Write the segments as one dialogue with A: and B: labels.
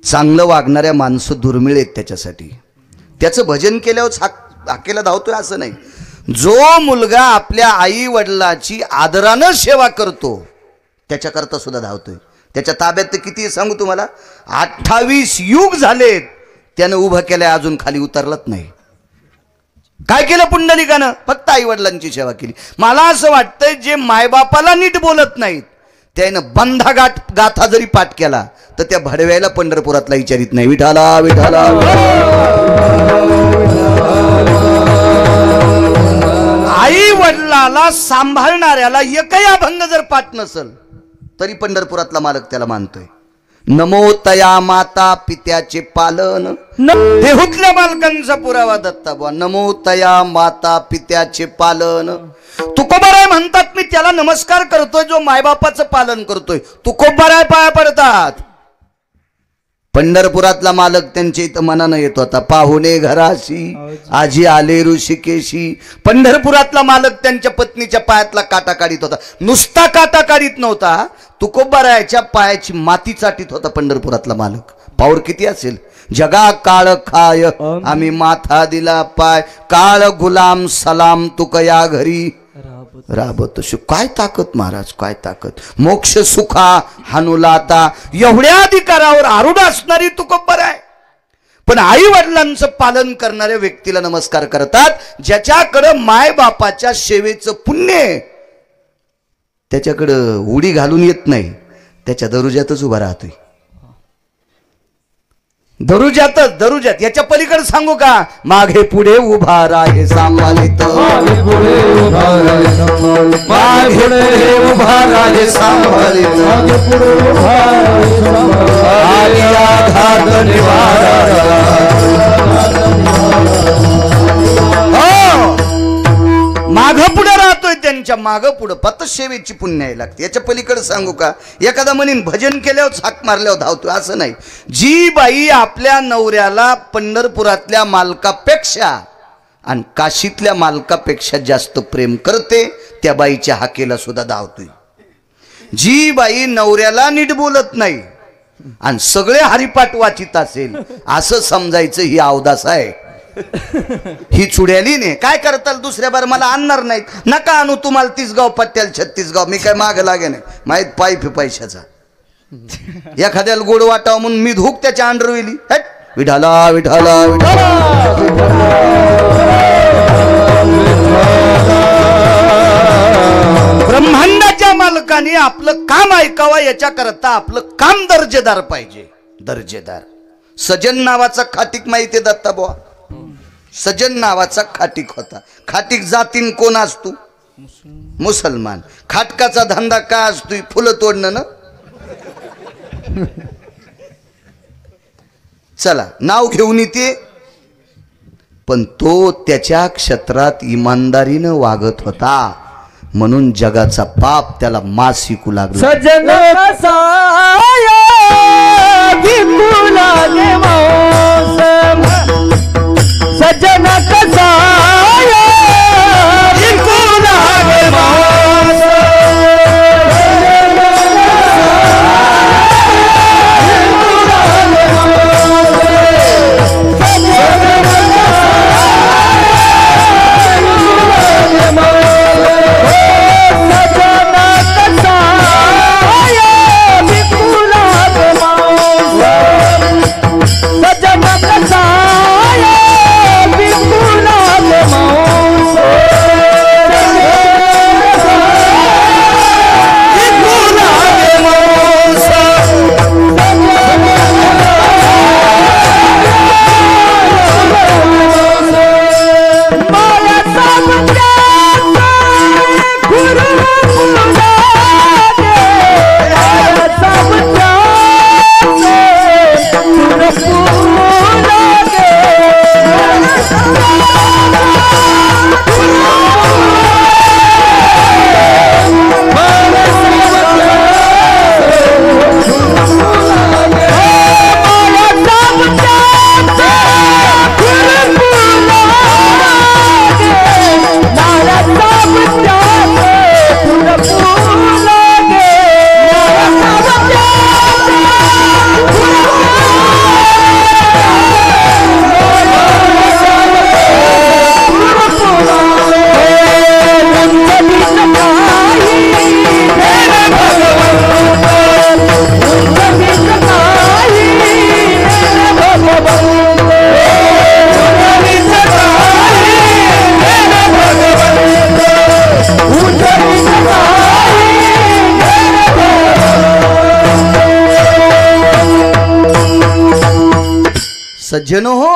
A: चांगलं वागणाऱ्या माणसं दुर्मिळ आहेत त्याच्यासाठी. त्याचं भजन केल्यावर हाकेला धावतोय असं नाही. जो मुलगा आपल्या आई वडिलाची आदरानं सेवा करतो त्याच्याकरता सुद्धा धावतोय. त्याच्या ताब्यात तर किती सांगू तुम्हाला, 28 युग झालेत त्यानं उभं केलंय, अजून खाली उतरलंच नाही. काय केलं पुंडलिकानं? फक्त आई वडिलांची सेवा केली. मला असं वाटतंय जे मायबापाला नीट बोलत नाहीत त्यानं बंधा गाथा जरी पाठ केला तर त्या भडव्याला पंढरपुरातला विचारित नाही. विठाला विठाला. आई वडिलाला सांभाळणाऱ्याला एकही अभंग जर पाठ नसल तरी पंढरपुरातला मालक त्याला मानतोय. नमो तया माता पित्याचे पालन. देहूतल्या मालकांचा पुरावा दत्ता बुवा. नमो तया माता पित्याचे पालन. तुकोबाराय म्हणतात मी त्याला नमस्कार करतोय जो मायबापाचं पालन करतोय. तुकोबाराय पाया पडतात. पंढरपुरातला मालक त्यांच्या इथं मनानं येत होता. पाहुणे घराशी आजी आले ऋषिकेशी. पंढरपुरातला मालक त्यांच्या पत्नीच्या पायातला काटा काढीत होता. नुसता काटा काढीत नव्हता, तुकोबारायाच्या पायाची माती चाटीत होता पंढरपुरातला मालक. पावर किती असेल. जगा काळ खाय आम्ही माथा दिला पाय, काळ गुलाम सलाम तुकया घरी राबत. काय ताकद महाराज, काय ताकद. मोक्ष सुखा हानुलाता. एवढ्या अधिकारावर आरूढ असणारी तुकोबाराय पण आई वडिलांचं पालन करणाऱ्या व्यक्तीला नमस्कार करतात. ज्याच्याकडं माय बापाच्या सेवेचं पुण्य त्याच्याकडं उडी घालून येत नाही, त्याच्या दरुजातच उभा राहतोय. दरुजात याच्या पलीकडे सांगू का. मागे पुढे उभा राहे सांभाळित, मागे पुढे उभा राहे सांभाळित, माग पुढे राहतोय त्यांच्या माग पुढे पतसेवेची पुण्य आहे लागते. याच्या पलीकडे सांगू का. एखादा म्हणीन भजन केल्यावर हाक मारल्यावर धावतोय असं नाही. जी बाई आपल्या नवऱ्याला पंढरपुरातल्या मालकापेक्षा आणि काशीतल्या मालकापेक्षा जास्त प्रेम करते त्या बाईच्या हाकेला सुद्धा धावतोय. जी बाई नवऱ्याला नीट बोलत नाही आणि सगळे हरिपाठ वाचित असेल असं समजायचं ही अवदास आहे. ही चुड्याली ने काय करताल दुसऱ्या बार मला आणणार नाहीत. नका आणू तुम्हाला 30 गाव पट्ट्याला 36 गाव. मी काय माग लागे नाही माहित पाईप पैशाचा. एखाद्याला गोड वाटावं म्हणून मी धूक त्याच्या अंडरवेली. विठाला विठाला ब्रह्मांडाच्या मालकाने आपलं काम ऐकावं याच्याकरता आपलं काम दर्जेदार पाहिजे. दर्जेदार. सजन नावाचा खाटीक माहिती दत्ता बुवा. सजन नावाचा खाटीक होता. खाटीक जातीन कोण असतो? मुसलमान. खाटकाचा धंदा काय असतो? फुलं तोडणं ना. चला नाव घेऊन येते पण तो त्याच्या क्षेत्रात इमानदारीनं वागत होता म्हणून जगाचा पाप त्याला मास शिकू लागला.
B: सजन सजन
A: सज्जन हो,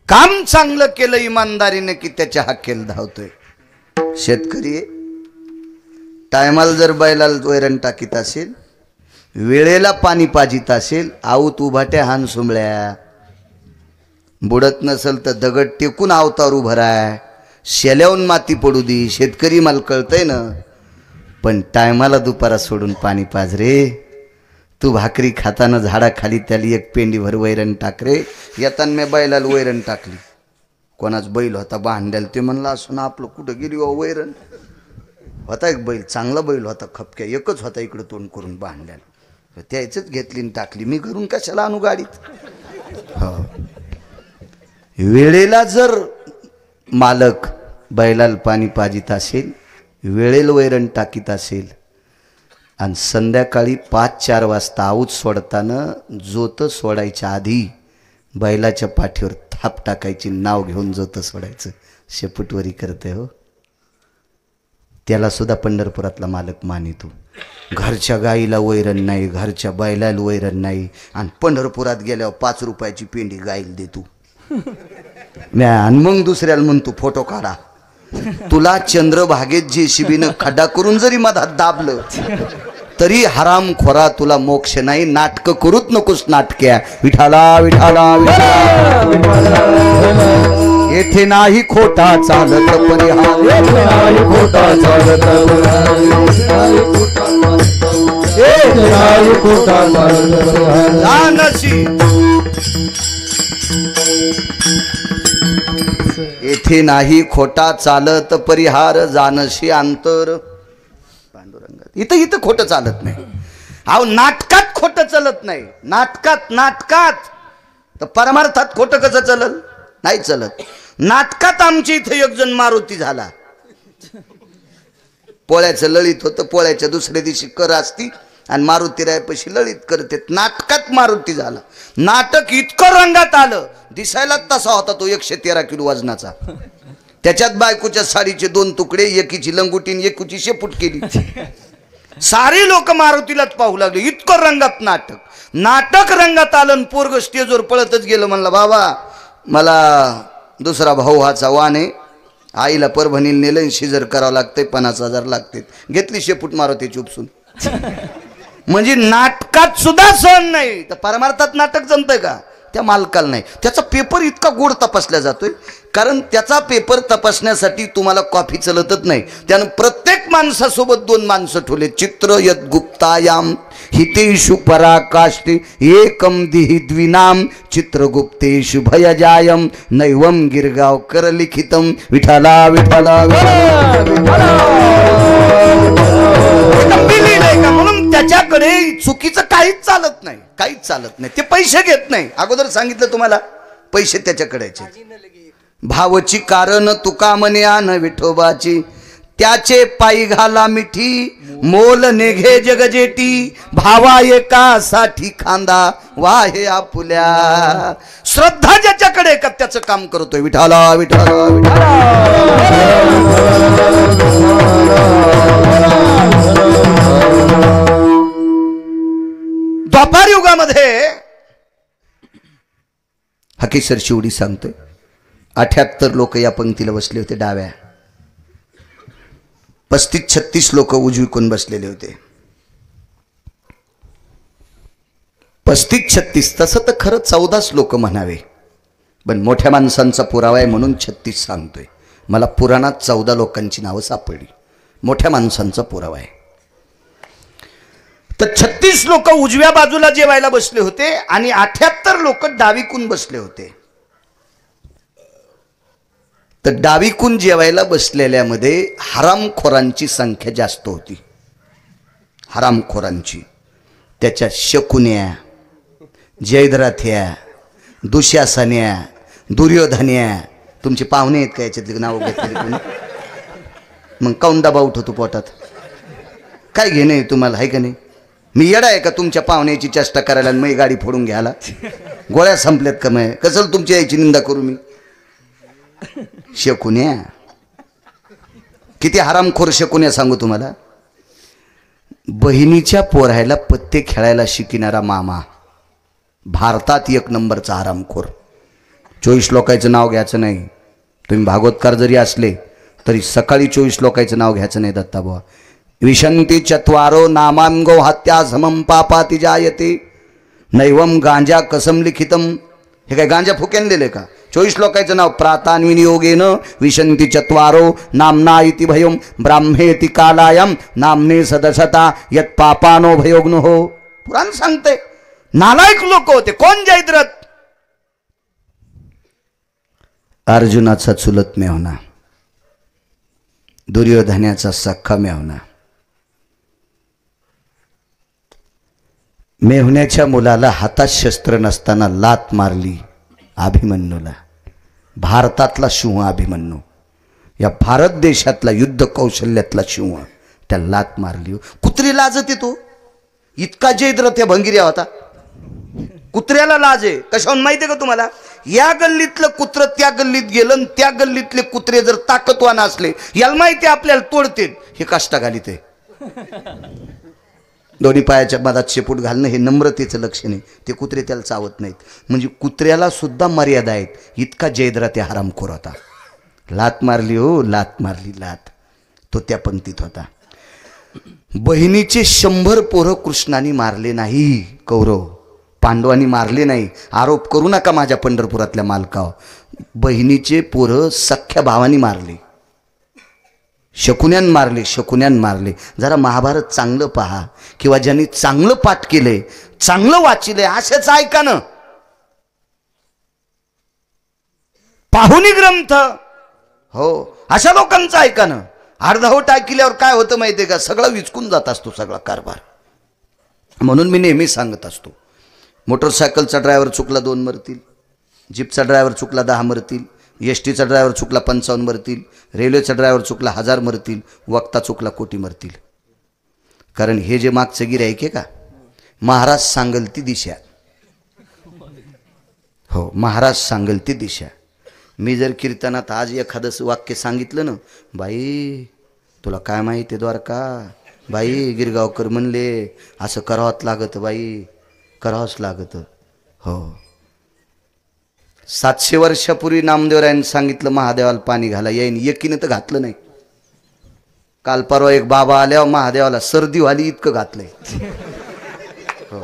A: काम चांगलं केलं इमानदारीने की त्याच्या हाकेल धावतोय. शेतकरी टायमाला जर बैलाला वैरण टाकीत असेल, वेळेला पाणी पाजित असेल, आऊत उभाट्या हान सुंबळ्या, बुडत नसल तर दगड टेकून आवतार उभं राय, शेल्याहून माती पडू दी. शेतकरी मला कळतंय ना, पण टायमाला दुपारा सोडून पाणी पाज रे. तू भाकरी खाताना झाडाखाली त्याला एक पेंडीभर वैरण टाक रे. येताना मी बैलाला वैरण टाकली. कोणाच बैल होता भांड्याला, ते म्हणलं असं ना आपलं कुठं गेली हो वैरण. होता एक बैल, चांगला बैल होता, खपक्या एकच होता, इकडं तोंड करून भांड्याला, त्याचंच घेतली आणि टाकली. मी घरून कशाला आणू गाडीत. हो, वेळेला जर मालक बैलाला पाणी पाजित असेल, वेळेला वैरण टाकीत असेल, आणि संध्याकाळी 5-4 वाजता आऊत सोडताना जोत सोडायच्या आधी बैलाच्या पाठीवर थाप टाकायची, नाव घेऊन जोत सोडायचं. शेपूटवरी करते हो, त्याला सुद्धा पंढरपुरातला मालक मानितो. घरच्या गाईला वैरण नाही, घरच्या बैलाला वैरण नाही, आणि पंढरपुरात गेल्यावर 5 रुपयाची पेंडी गाईला देतो. आणि मग दुसऱ्याला म्हणतो फोटो काढा. तुला चंद्रभागेत जेसीबीनं खड्डा करून जरी मधात दाबलं तरी हराम खोरा, तुला मोक्ष नाही. नाटक करूच नकोस नाटक्या. विठाला विठाला विठाला, येथे नाही खोटा चालत परिहार, येथे नाही खोटा चालत जानसी, येथे नाही खोटा चालत परिहार, जानशी अंतर पांडुरंगात. इथं इथं खोटं चालत नाही. अहो नाटकात खोटं चालत नाही. नाटकात तर परमार्थात खोटं कसं चलल? नाही चलत. नाटकात आमच्या इथे एक जण मारुती झाला. पोळ्याचं लळीत होतं, पोळ्याच्या दुसऱ्या दिवशी कर असती आणि मारुती रायपाशी लळीत करते. नाटकात मारुती झाला. नाटक इतकं रंगात आलं, दिसायला तसा होता तो 113 किलो वजनाचा. त्याच्यात बायकोच्या साडीचे 2 तुकडे, एकीची लंगुटीन एकीची शेपूट केली. सारी लोक मारुतीलाच पाहू लागले. इतकं रंगात नाटक रंगात आलं. पोरग स्टेजवर पळतच गेलं. म्हणलं बाबा मला दुसरा भाऊ हाचा वाण आहे, आईला परभणीला नेलं, शिजर करावं लागतंय, 50,000 लागते. घेतली शेपूट मारुतीची उपसून. म्हणजे नाटकात सुद्धा सण नाही, तर परमार्थात नाटक जमतंय का? त्या मालकाला नाही. त्याचा पेपर इतका गोड तपासला जातोय, कारण त्याचा पेपर तपासण्यासाठी तुम्हाला कॉफी चलतच नाही. त्यानं प्रत्येक माणसासोबत 2 माणसं ठेवले. चित्र यद गुप्तायाम हितेषु पराकाष्ठे एकम दिहि द्विनाम चित्रगुप्तेषु भयजायम नैवम गिरगावकर लिखितम. विठाला विठाला म्हणून त्याच्याकडे चुकीचं काहीच चालत नाही, काहीच चालत नाही. ते पैसे घेत नाही. अगोदर सांगितलं तुम्हाला, पैसे त्याच्याकडे. भावची कारण तुका म्हणे आन विठोबाची, त्याचे पायी घाला मिठी, मोल नेघे जगजेटी, भावा एकासाठी खांदा वाहे आपुल्या. श्रद्धा ज्याच्याकडे का त्याचं काम करतोय. विठाला विठाला विठाला. द्वापार युगामध्ये हकीसर शिवडी सांगतोय, 78 लोक या पंक्तीला बसले होते डाव्या, 35-36 लोक उजवीकडून बसलेले होते. 35-36 तसं तर खरं 14 लोक म्हणावे, पण मोठ्या माणसांचा पुरावा आहे म्हणून 36 सांगतोय. मला पुराणात 14 लोकांची नावं सापडली. मोठ्या माणसांचा पुरावा आहे. तर 36 लोक उजव्या बाजूला जेवायला बसले होते आणि 78 लोक डावीकून बसले होते. तर डावीकून जेवायला बसलेल्यामध्ये हरामखोरांची संख्या जास्त होती. हरामखोरांची. त्याच्या शकुन्या, जयद्रथ्या, दुशासन्या, दुर्योधन्या. तुमचे पाहुणे आहेत का याच्यातले नाव घेतलेले कोणी? मग काऊन डबा उठवतो पोटात? काय घेणं आहे तुम्हाला, आहे का नाही? मी येडा आहे का तुमच्या पाहुण्याची चेष्टा करायला आणि मी गाडी फोडून घ्यायला? गोळ्या संपल्यात का? मग कसं तुमच्या याची निंदा करू मी? शकुन्या, किती हरामखोर शकुन्या सांगू तुम्हाला. बहिणीच्या पोरायला पत्ते खेळायला शिकणारा मामा, भारतात एक नंबरचा हरामखोर. 24 लोकांचं नाव घ्यायचं नाही. तुम्ही भागवतकार जरी असले तरी सकाळी 24 लोकांचं नाव घ्यायचं नाही. दत्ताबुवा विशंती चत्वारो नामांगो हत्या समम पापाति जायते नैवम गांजा कसम लिखितम. हे काय गांजा फुक्यान दिले का? 24 लोकांचं नाव प्रातान्विनियोगेन विशंती चत्वारो नामना इति भयम ब्राह्मेति कालायम नामने सदसता यत पापानो भयोग्नो हो. पुराण सांगते नालायक लोक होते. कोण जयद्रथ? अर्जुनाचा चुलत मेव्हणा, दुर्योधनाचा सख्खा मेव्हणा. मेव्हण्याच्या मुलाला हातात शस्त्र नसताना लात मारली अभिमन्यूला. भारतातला सिंह अभिमन्यू, या भारत देशातला युद्ध कौशल्यातला सिंह, त्या लात मारली. कुत्री लाजते तो. इतका जयद्रथ या भंगिऱ्या होता. कुत्र्याला लाज आहे. कशाहून माहिती आहे का तुम्हाला? या गल्लीतलं कुत्र त्या गल्लीत गेलं आणि त्या गल्लीतले कुत्रे जर ताकदवान असले, याला माहिती आपल्याला तोडते. हे कष्ट घालीत आहे. दोन्ही पायाच्या मधात शेपूट घालणं हे नम्रतेचं लक्षण आहे. ते कुत्रे त्याला चावत नाहीत. म्हणजे कुत्र्याला सुद्धा मर्यादा आहेत. इतका जयद्रथ हरामखोर होता. लात मारली हो, लात मारली लात. तो त्या पंक्तीत होता. बहिणीचे 100 पोरं कृष्णाने मारले नाही. कौरव पांडवांनी मारले नाही. आरोप करू नका माझ्या पंढरपुरातल्या मालकावर. बहिणीचे पोरं सख्ख्या भावानी मारले. शकुन्यान मारले, शकुन्यान मारले. जरा महाभारत चांगलं पहा, किंवा ज्यांनी चांगलं पाठ केलंय, चांगलं वाचिलंय, असेच ऐका ना. पाहुणी ग्रंथ हो, अशा लोकांचं ऐका ना. अर्धवट ऐकल्यावर काय होतं माहितीये का? सगळं विचकून जात असतो सगळा कारभार. म्हणून मी नेहमी सांगत असतो, मोटरसायकलचा ड्रायव्हर चुकला 2 मरतील, जीपचा ड्रायव्हर चुकला 10 मरतील, एसटीचा ड्रायव्हर चुकला 55 मरतील, रेल्वेचा ड्रायव्हर चुकला 1000 मरतील, वक्ता चुकला कोटी मरतील. कारण हे जे मागचं गिऱ्हाईक आहे का, महाराज सांगल ती दिशा. हो, महाराज सांगल ती दिशा. मी जर कीर्तनात आज एखादं वाक्य सांगितलं ना, बाई तुला काय माहिती द्वारका, बाई गिरगावकर म्हणले असं करावंच लागतं, बाई करावंच लागतं. हो, 700 वर्षापूर्वी नामदेवरायांनी सांगितलं महादेवाला पाणी घाला, येईन एकीनं तर घातलं नाही. काल परवा एक बाबा आल्यावर महादेवाला सर्दी व्हाली इतकं घातलंय. हो,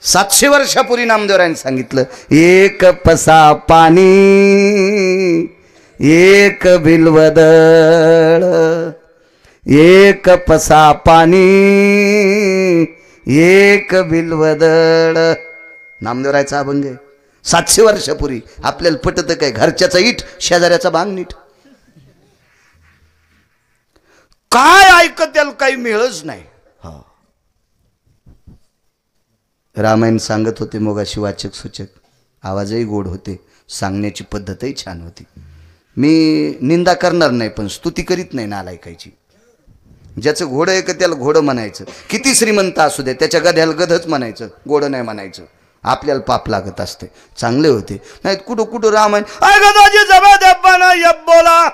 A: 700 वर्षापूर्वी नामदेवरायांनी सांगितलं, एक पसा पाणी एक बिल्वदळ, एक पसा पाणी एक बिल्वदळ. नामदेवरायचा अभंग आहे. 700 वर्षापूर्वी. आपल्याला पटत काय? घरच्याचा इट शेजाऱ्याचा बांग नीट. काय ऐकत त्याला काही मिळच नाही. रामायण सांगत होते मोगाशी वाचक सूचक. आवाजही गोड होते, सांगण्याची पद्धतही छान होती. मी निंदा करणार नाही, पण स्तुती करीत नाही नालायकाची. ज्याचं घोडं आहे का त्याला घोडं म्हणायचं. किती श्रीमंत असू दे, त्याच्या गध्याला गधच म्हणायचं, घोडं नाही म्हणायचं. आपल्याला पाप लागत असते. चांगले होते. नाहीत कुठं कुठं रामायण बोला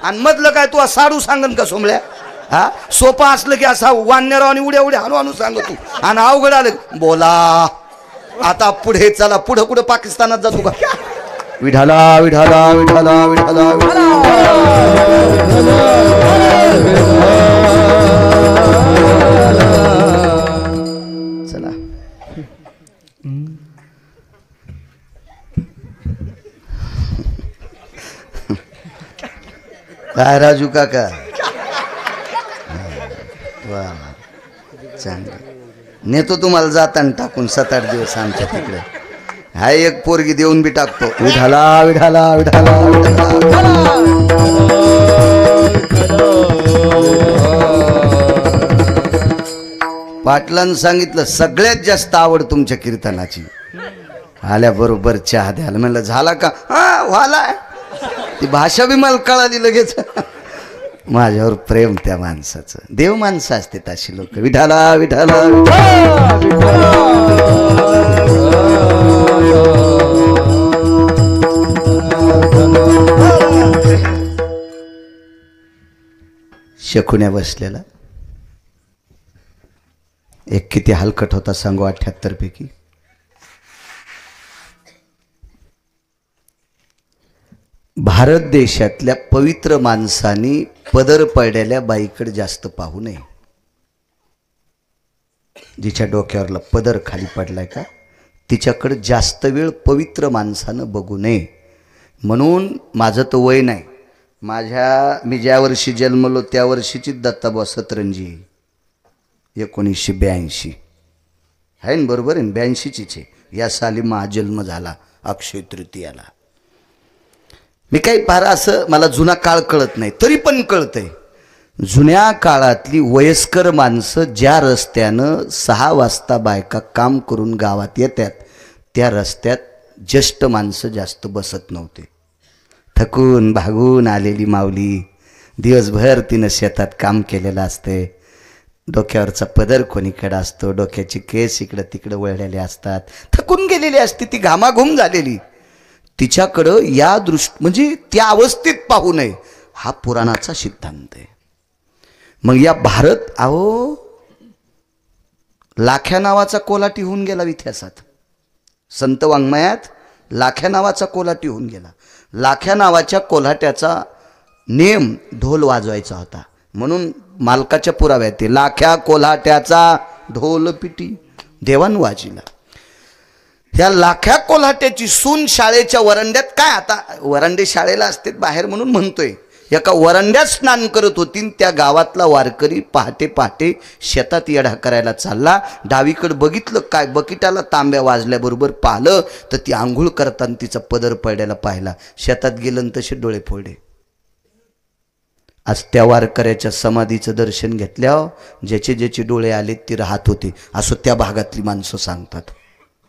A: आणि मधलं काय तू साडू सांगन का सोमळ्या? हा, सोपा असलं की असा वानर आणि उड्या उड्या हाणू हाणू सांग तू, आणि अवघड आलं बोला. आता पुढे चला, पुढं कुठं पाकिस्तानात जातो का? विठाला विठाला विठाला विठाला चला. काय राजू काका, वा चांगलं. नेतो तुम्हाला जाताना टाकून 7-8 दिवस आमच्या तिकडे. हाय एक पोरगी देऊन बी टाकतो. विठाला विठाला विठाला विठाला. पाटलांनी सांगितलं सगळ्यात जास्त आवड तुमच्या कीर्तनाची. आल्याबरोबर चहा द्यायला म्हणलं झाला का? हा व्हाला. ती भाषा बी मला कळाली लगेच. माझ्यावर प्रेम त्या माणसाचं. देव माणसं असते तशी लोक. विठाला विठाला शकुन्या बसलेला. एक किती हलकट होता सांगू 78 पैकी. भारत देशातल्या पवित्र माणसांनी पदर पडलेल्या बाईकडे जास्त पाहू नये. जिच्या डोक्यावरला पदर खाली पडलाय का तिच्याकडे जास्त वेळ पवित्र माणसानं बघू नये. म्हणून माझं तर वय नाही, मी ज्या वर्षी जन्मलो त्या वर्षीची दत्ताबा सतरंजी 1982 आहे ना, बरोबर आहे ना, 82चीच आहे. या साली महाजन्म झाला अक्षय तृतीयाला. मी काही फार असं मला जुना काळ कळत नाही, तरी पण कळतंय. जुन्या काळातली वयस्कर माणसं ज्या रस्त्यानं 6 वाजता बायका काम करून गावात येतात त्या रस्त्यात ज्येष्ठ माणसं जास्त बसत नव्हते. थकून भागून आलेली माऊली, दिवसभर तिनं शेतात काम केलेलं असते, डोक्यावरचा पदर कोणीकडे असतो, डोक्याचे केस इकडं तिकडं वळलेले असतात, थकून गेलेली असते ती, घामाघूम झालेली. तिच्याकडं या म्हणजे त्या अवस्थेत पाहू नये हा पुराणाचा सिद्धांत आहे. मग या भारत लाख्या नावाचा कोलाटी होऊन गेला इतिहासात, संत वाङ्मयात लाख्या नावाचा कोलाटी होऊन गेला. लाख्या नावाच्या कोल्हाट्याचा नेम ढोल वाजवायचा होता, म्हणून मालकाच्या पुराव्यात ते लाख्या कोल्हाट्याचा ढोल पिटी देवान वाजिला. ह्या लाख्या कोल्हाट्याची सून शाळेच्या वरंड्यात, काय आता वरांडे शाळेला असतात बाहेर म्हणून म्हणतोय, एका वरंड्यात स्नान करत होती. त्या गावातला वारकरी पहाटे पहाटे शेतात येढा करायला चालला. डावीकडे बघितलं, काय बकिटाला तांब्या वाजल्याबरोबर पाहिलं तर ती आंघोळ करताना तिचा पदर पडलेला पाहिला. शेतात गेलं तसे डोळे फोडले. आज त्या वारकऱ्याच्या समाधीचं दर्शन घेतल्यावर ज्याचे ज्याचे डोळे आले ते राहत होते, असं त्या भागातली माणसं सांगतात.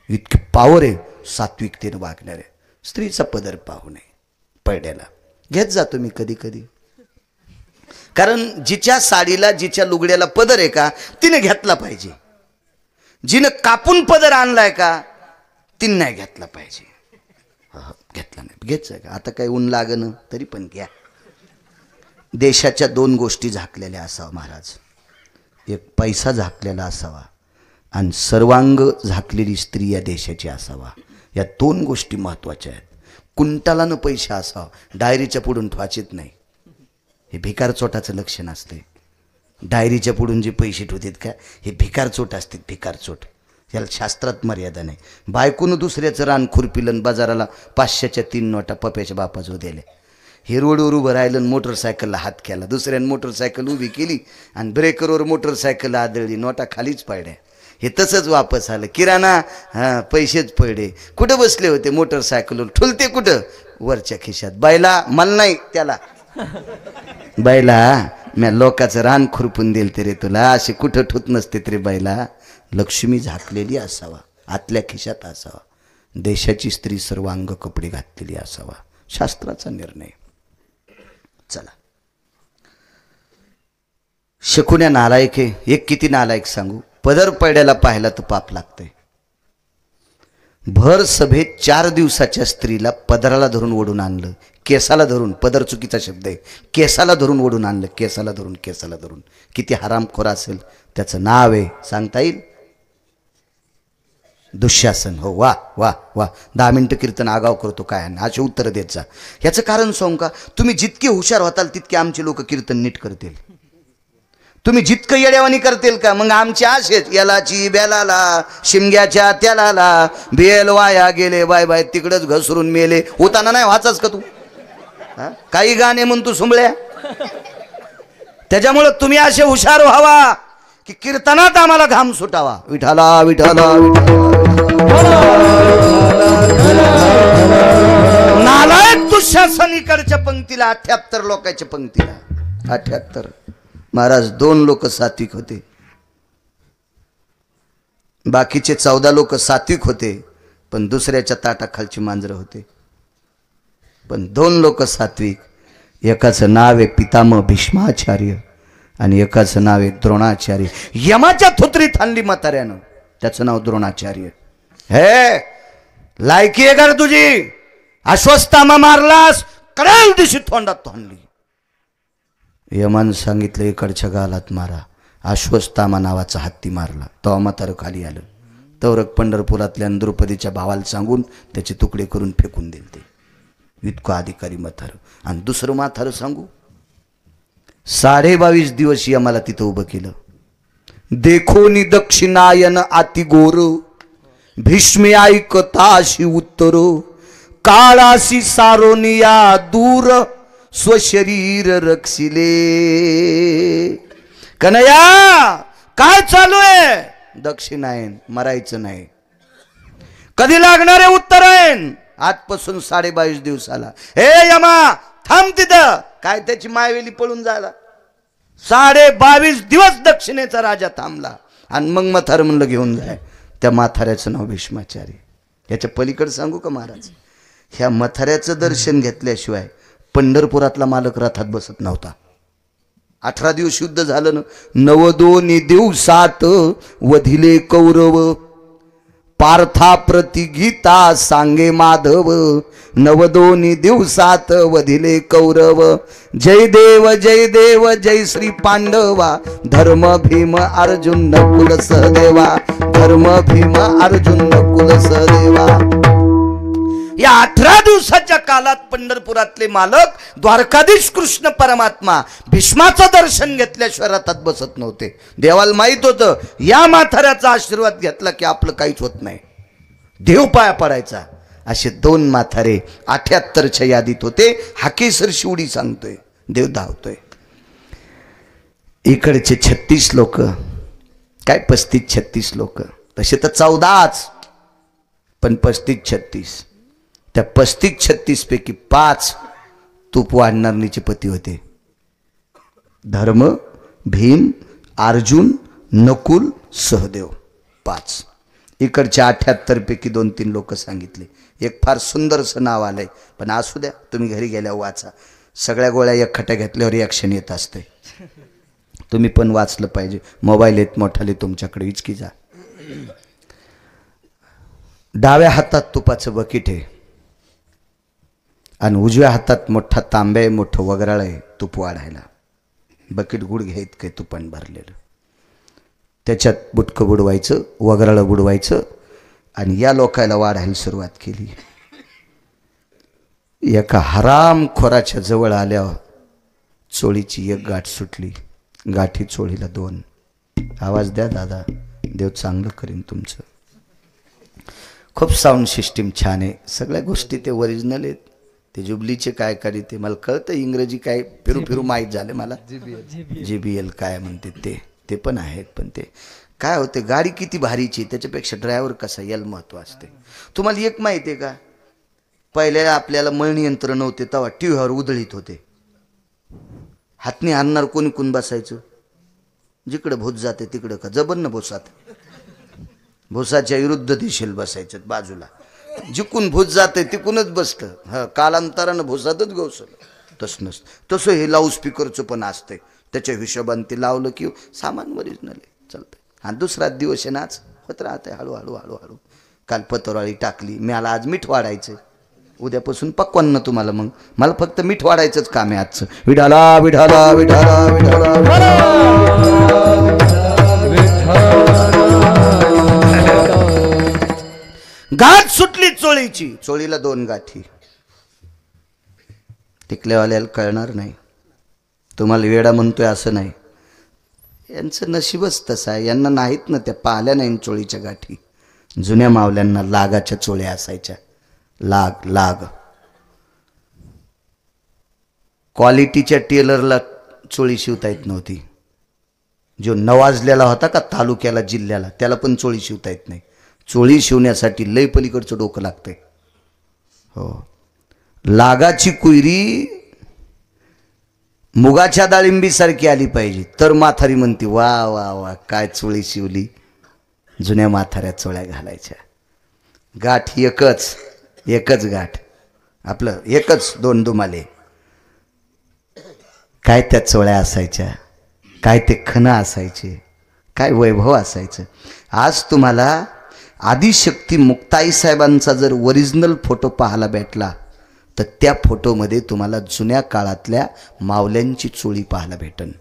A: इतकी पावर आहे सात्विकतेनं वागणारे. स्त्रीचा पदर पाहू नये पडल्याला घेत जातो मी कधी कधी, कारण जिच्या साडीला जिच्या लुगड्याला पदर आहे का तिने घेतला पाहिजे. जिनं कापून पदर आणलाय का तिने नाही घेतला पाहिजे. घेतला नाही, घ्यायचं का आता काही ऊन लागणं तरी पण घ्या. देशाच्या 2 गोष्टी झाकलेल्या असावा महाराज, एक पैसा झाकलेला असावा आणि सर्वांग झाकलेली स्त्री या देशाची असावा. या 2 गोष्टी महत्त्वाच्या आहेत. कुंटालानं पैसा असावा, डायरीच्या पुढून ठेवायचेच नाही. हे भिकार चोटाचं लक्षण असते. डायरीच्या पुढून जे पैसे ठेवतात का हे भिकार चोट असते, भिकार चोट. याला शास्त्रात मर्यादा नाही. बायकोनं दुसऱ्याचं रान खुरपिलं, बाजाराला 500च्या 3 नोटा पप्याच्या बापाजवळ दिले. हे रोडवर उभं राहिलं, मोटरसायकलला हात केला, दुसऱ्यानं मोटरसायकल उभी केली आणि ब्रेकरवर मोटरसायकल आदळली, नोटा खालीच पडल्या. हे तसंच वापस आलं. किराणा पैसेच पडले. कुठं बसले होते मोटरसायकलवर, ठुलते कुठं वरच्या खिशात. बायला मला नाही त्याला, बायला म्या लोकाचं रान खुरपून दिल तरी तुला, असे कुठं ठुत नसते तरी बायला लक्ष्मी झाकलेली असावा, आतल्या खिशात असावा. देशाची स्त्री सर्वांग कपडे घातलेली असावा, शास्त्राचा निर्णय. चला, शकुन्या नालायक आहे. एक किती नालायक सांगू, पदर पडल्याला पाहायला तर पाप लागतंय. भर सभेत 4 दिवसाच्या स्त्रीला पदराला धरून ओढून आणलं, केसाला धरून, पदर चुकीचा शब्द आहे, केसाला धरून ओढून आणलं, केसाला धरून, केसाला धरून. किती हरामखोर असेल, त्याचं नाव आहे सांगता येईल, दुःशासन. हो, वा वा वा. 10 मिनिटं कीर्तन आगाव करतो काय, असे उत्तर देत जा. याचं कारण सांगू का, तुम्ही जितके हुशार होताल तितके आमचे लोक कीर्तन नीट करतील. तुम्ही जितकं येड्यावानी करतील का मग आमचे असेच, यालाची बेलाला शिमग्याच्या त्यालाला बेल वाया गेले, बाय बाय तिकडच घसरून मेले. होताना नाही वाचाच का तू, काही गाणे म्हणतो सुंबळ्या. त्याच्यामुळे तुम्ही असे हुशार व्हावा की कीर्तनात आम्हाला घाम सुटावा. विठाला विठाला नालायक दुःशासन इकडच्या पंक्तीला, 78 लोकांच्या पंक्तीला 78. महाराज 2 लोक सात्विक होते, बाकीचे 14 लोक सात्विक होते पण दुसऱ्याच्या ताटाखालची मांजरं होते. पण 2 लोक सात्विक, एकाचं नाव आहे पितामह भीष्माचार्य आणि एकाचं नाव आहे द्रोणाचार्य. यमाच्या थुत्रीत आणली म्हाताऱ्यानं, त्याचं नाव द्रोणाचार्य. हे लायकी आहे का तुझी, अश्वत्थामा मारलास कडाल दिशी तोंडात आणली. यमान सांगितलं इकडच्या गालात मारा अश्वत्थामा नावाचा हत्ती मारला. तेव्हा म्हातारं खाली आलं. तवरक पंढरपुरातल्या द्रौपदीच्या भावाला सांगून त्याचे तुकडे करून फेकून दिले. ते इतकं अधिकारी म्हातारं. आणि दुसरं म्हातारं सांगू, 22.5 दिवस आम्हाला तिथं उभं केलं. देखोनी दक्षिणायन आती गोर, भीष्मे ऐकताशी उत्तर, काळाशी सारोनिया दूर, स्वशरीर रक्षिले. कन्हैया काय चालू आहे? दक्षिणायन मरायचं नाही. कधी लागणारे उत्तरायण? आजपासून 22.5 दिवसाला. हे यमा थांब तिथं. काय त्याची मायवेली पळून जायला? 22.5 दिवस दक्षिणेचा राजा थांबला. आणि मग म्हातार म्हणलं घेऊन जाय. त्या म्हाताऱ्याचं नाव भीष्माचार्य. याच्या पलीकडे सांगू का महाराज, ह्या म्हाताऱ्याचं दर्शन घेतल्याशिवाय पंढरपुरातला मालक रथात बसत नव्हता. 18 दिवस युद्ध झालं ना. 9 दिवसात वधिले कौरव, पार्था प्रति गीता सांगे माधव. 9 दिवसात वधिले कौरव, जय देव जय श्री पांडवा, धर्म भीम अर्जुन नकुल सहदेवा, धर्म भीम अर्जुन नकुल सहदेवा. या 18 दिवसाच्या काळात पंढरपुरातले मालक द्वारकाधीश कृष्ण परमात्मा भीष्माचं दर्शन घेतल्याशिवाय रथात बसत नव्हते. देवाला माहित होतं या म्हाताऱ्याचा आशीर्वाद घेतला की आपलं काहीच होत नाही, देव पाया पडायचा. असे 2 म्हातारे 78च्या यादीत होते. हाकेसर शिवडी सांगतोय, देव धावतोय. इकडचे 36 लोक, काय 35-36 लोक, तसे तर 14च, पण 35-36. त्या 35-36 पैकी 5 तूप वाढणारणीचे पती होते. धर्म, भीम, अर्जुन, नकुल, सहदेव 5. इकडच्या 78 पैकी 2-3 लोक सांगितले. एक फार सुंदरसं नाव आलंय, पण असू द्या, तुम्ही घरी गेल्यावर वाचा. सगळ्या गोळ्या एकखट्या घेतल्यावर रिॲक्शन येत असते. तुम्ही पण वाचलं पाहिजे. मोबाईल येत मोठाले तुमच्याकडे इचकी जा. डाव्या हातात तुपाचं बकीट आहे आणि उजव्या हातात मोठा तांब्या आहे, मोठं वगराळ आहे तूप वाढायला. बकीट गुडघ्या इतकं तुपान भरलेलं. त्याच्यात बुटकं बुडवायचं, वगराळं बुडवायचं आणि या लोकायला वाढायला सुरुवात केली. एका हरामखोराच्या जवळ आल्यावर चोळीची एक गाठ सुटली. गाठी चोळीला 2. आवाज द्या दादा, देव चांगलं करीन तुमचं. खूप साऊंड सिस्टीम छान आहे. सगळ्या गोष्टी ते ओरिजिनल आहेत. ते जुबलीचे काय करी ते मला कळतं. इंग्रजी काय फिरू माहीत झालं मला. JBL काय म्हणते ते पण आहेत. पण ते काय होते, गाडी किती भारीची त्याच्यापेक्षा ड्रायव्हर कसा याला महत्त्व असते. तुम्हाला एक माहिती आहे का, पहिल्या आपल्याला मळणी यंत्र नव्हते तेव्हा टीव्हीवर उधळीत होते. हातने आणणार कोणी कोण बसायचं, जिकडं भूत जाते तिकडं का जबरनं भुसात, भुसाच्या विरुद्ध दिशेला बसायचं बाजूला. जिकून भूत जाते तिकूनच बसतं. हा, कालांतरानं भुसातच गवसलं. तसं नसतं. तसं हे लाऊडस्पीकरचं पण असतंय. त्याच्या हिशोबाने ते लावलं की सामान ओरिजिनल आहे, चालतंय. हा दुसरा दिवस आहे नाच होत राहते हळूहळू हळूहळू. काल पतोराळी टाकली. मला आज मीठ वाढायचं, उद्यापासून पक्वान्न तुम्हाला. मग मला फक्त मीठ वाढायचंच काम आहे आजचं. विठाला विठाला विठाला विठाला. गाठ सुटली चोळीची. चोळीला 2 गाठी. टिकल्यावाल्याला कळणार नाही. तुम्हाला वेडा म्हणतोय असं नाही, यांचं नशीबच तसं आहे. यांना नाहीत ना, त्या पाहिल्या नाही चोळीच्या गाठी. जुन्या मावल्यांना लागाच्या चोळ्या असायच्या. लाग क्वालिटीच्या टेलरला चोळी शिवता येत नव्हती. जो नवाजलेला होता का तालुक्याला जिल्ह्याला, त्याला पण चोळी शिवता येत नाही. चोळी शिवण्यासाठी लय पलीकडचं डोकं लागतंय. हो, लागाची कुयरी मुगाच्या डाळिंबीसारखी आली पाहिजे तर म्हातारी म्हणते वा वा वा काय चोळी शिवली. जुन्या म्हाताऱ्या चोळ्या घालायच्या. गाठ एकच गाठ, आपलं एकच 2 दुमाले. काय त्या चोळ्या असायच्या, काय ते खणं असायचे, काय वैभव असायचं. आज तुम्हाला आदिशक्ती मुक्ताई साहेबांचा जर ओरिजिनल फोटो पाहायला भेटला तर त्या फोटोमध्ये तुम्हाला जुन्या काळातल्या मावल्यांची चोळी पाहायला भेटन.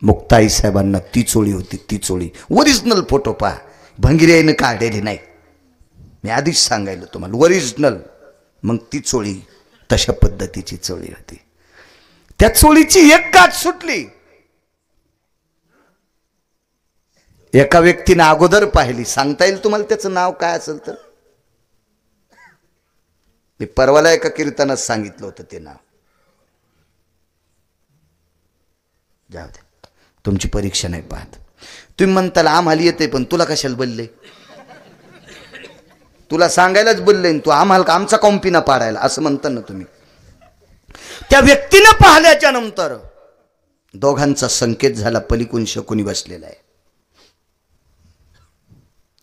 A: मुक्ताई साहेबांना ती चोळी होती, ती चोळी. ओरिजिनल फोटो पहा, भंगिऱ्यानं काढलेली नाही. मी आधीच सांगायला तुम्हाला, ओरिजिनल. मग ती चोळी तशा पद्धतीची चोळी होती. त्या चोळीची एक गाठ सुटली. एका व्यक्तीने अगोदर पाहिली. सांगता येईल तुम्हाला त्याचं नाव काय असेल तर? मी परवाला एका कीर्तनात सांगितलं होतं ते नाव. जाऊ दे, तुमची परीक्षा नाही पाहत. तुम्ही म्हणताल आम्हाला येते, पण तुला कशाला बोलले? तुला सांगायलाच बोलले, तू आम्हाला आमचा कॉम्पिना पाडायला असं म्हणता ना तुम्ही. त्या व्यक्तीनं पाहिल्याच्या नंतर दोघांचा संकेत झाला, पलीकडून शकुनी बसलेला आहे.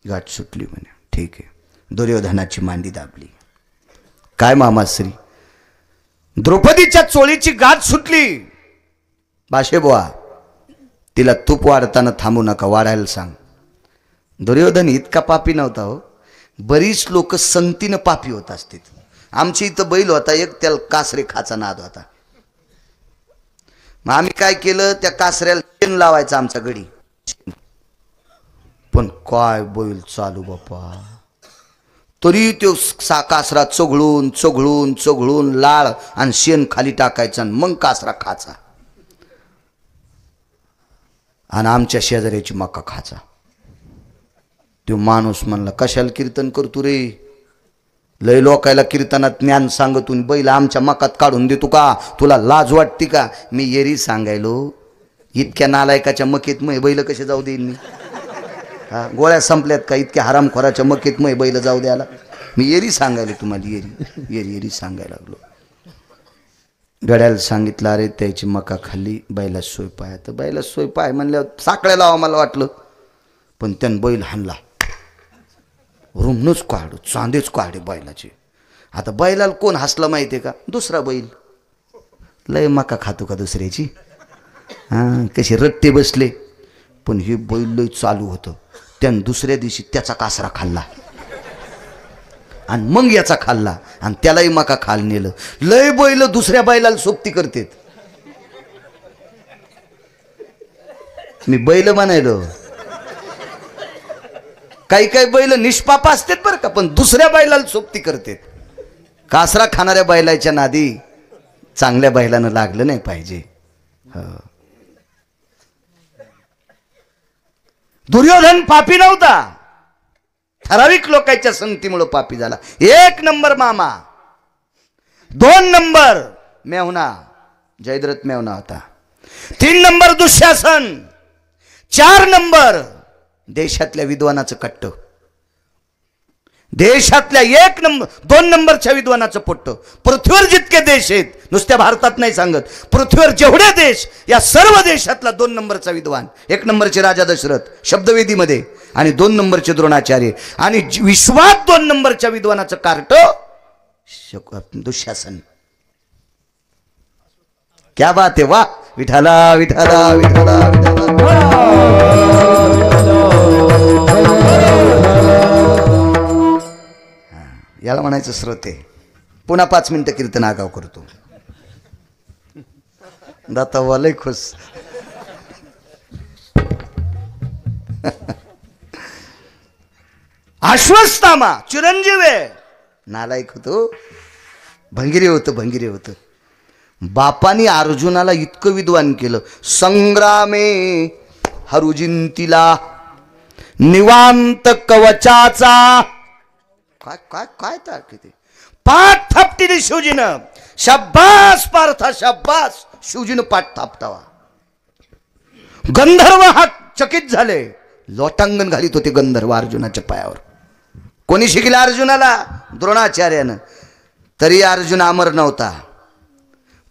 A: गाठ सुटली म्हणे. ठीक आहे. दुर्योधनाची मांडी दाबली. काय मामाश्री, द्रौपदीच्या चोळीची गाठ सुटली. बाशेबुवा, तिला तूप वाढताना थांबू नका, वाढायला सांग. दुर्योधन इतका पापी नव्हता हो. बरीच लोक संतीनं पापी होत असतील. आमची इथं बैल होता एक, त्याला कासरे खाचा नाद होता. मग आम्ही काय केलं, त्या कासऱ्याला शेण लावायचं आमच्या गडी. पण काय बैल चालू बापा. तरी तो कासरा चोघळून चोघळून चोघळून लाळ आणि शेण खाली टाकायचा आणि मग कासरा खाचा. आणि आमच्या शेजाऱ्याची मका खाचा. तो माणूस म्हणला, कशाला कीर्तन करतो रे? लय लोकायला कीर्तनात ज्ञान सांगतून बैल आमच्या मकात काढून देतो का? तुला लाज वाटते का? मी येरी सांगायलो, इतक्या नालायकाच्या मकेत मग बैल कसे जाऊ देईन मी? हा, गोळ्या संपल्यात का इतक्या हरामखोराच्या मकेत मग बैल जाऊ द्यायला? मी येरी सांगायलो तुम्हाला, येरी सांगायला लागलो. गड्याला सांगितलं, अरे त्याची मका खाल्ली, बैला सोय पाय. तर बैला सोय पाय म्हणल्यावर साकळ्या लावा मला वाटलं, पण त्यानं बैल हाणला. रुमनच काढू, चांदेच काढे बैलाचे. आता बैलाला कोण हसला माहिती आहे का? दुसरा बैल. लय मका खातो का दुसऱ्याची? हां, कसे रट्टे बसले. पण हे बैल लय चालू होतं. त्यानं दुसऱ्या दिवशी त्याचा कासरा खाल्ला आणि मग याचा खाल्ला आणि त्यालाही मका खाल नेलं. लय बैल दुसऱ्या बैलाला सोबती करतेत. मी बैल म्हणायलो, काही काही बैल निष्पाप असतात बरं का, पण दुसऱ्या बैलाला सोबती करतेत. कासरा खाणाऱ्या बैलाच्या नादी चांगल्या बैलानं लागलं नाही पाहिजे. दुर्योधन पापी नव्हता, ठराविक लोकांच्या संगतीमुळे पापी झाला. 1 नंबर मामा, 2 नंबर मेहुणा, जयद्रथ मेहुणा होता. 3 नंबर दुःशासन, 4 नंबर देशातल्या विद्वानाचं कट्ट. देशातल्या 2 नंबरच्या विद्वानाचं पोट्ट. पृथ्वीवर जितके देश आहेत, नुसत्या भारतात नाही सांगत, पृथ्वीवर जेवढे देश, या सर्व देशातला 2 नंबरचा विद्वान. 1 नंबरचे राजा दशरथ शब्दवेदीमध्ये, आणि 2 नंबरचे द्रोणाचार्य, आणि विश्वात 2 नंबरच्या विद्वानाचं कार्ट दुःशासन. क्या बात आहे, वा. विठाला विठाला विठाला विठाला. याला म्हणायचं श्रोते. पुन्हा 5 मिनिटं कीर्तन आगाव करतो. दाता लय खुश. अश्वत्थामा चिरंजीव आहे, नालायक होतो, भंगिरे होतं. बापानी अर्जुनाला इतकं विद्वान केलं. संग्रामे हरुजिंतीला निवांत कवचाचा. काय काय काय किती पाठ थापटी शिवजीनं. शाब्बास पार्था शाब्बास. शिवजीनं पाठ थापतावा. गंधर्व हा चकित झाले. लोटांगण घालीत होते गंधर्व अर्जुनाच्या पायावर. कोणी शिकला अर्जुनाला? द्रोणाचार्यानं. तरी अर्जुन अमर नव्हता.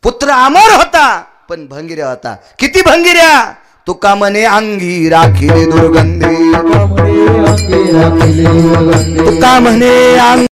A: पुत्र अमर होता, पण भंगिऱ्या होता. किती भंगिऱ्या? तुका म्हणे अंगी राखिले दुर्गंधी. तुका म्हणे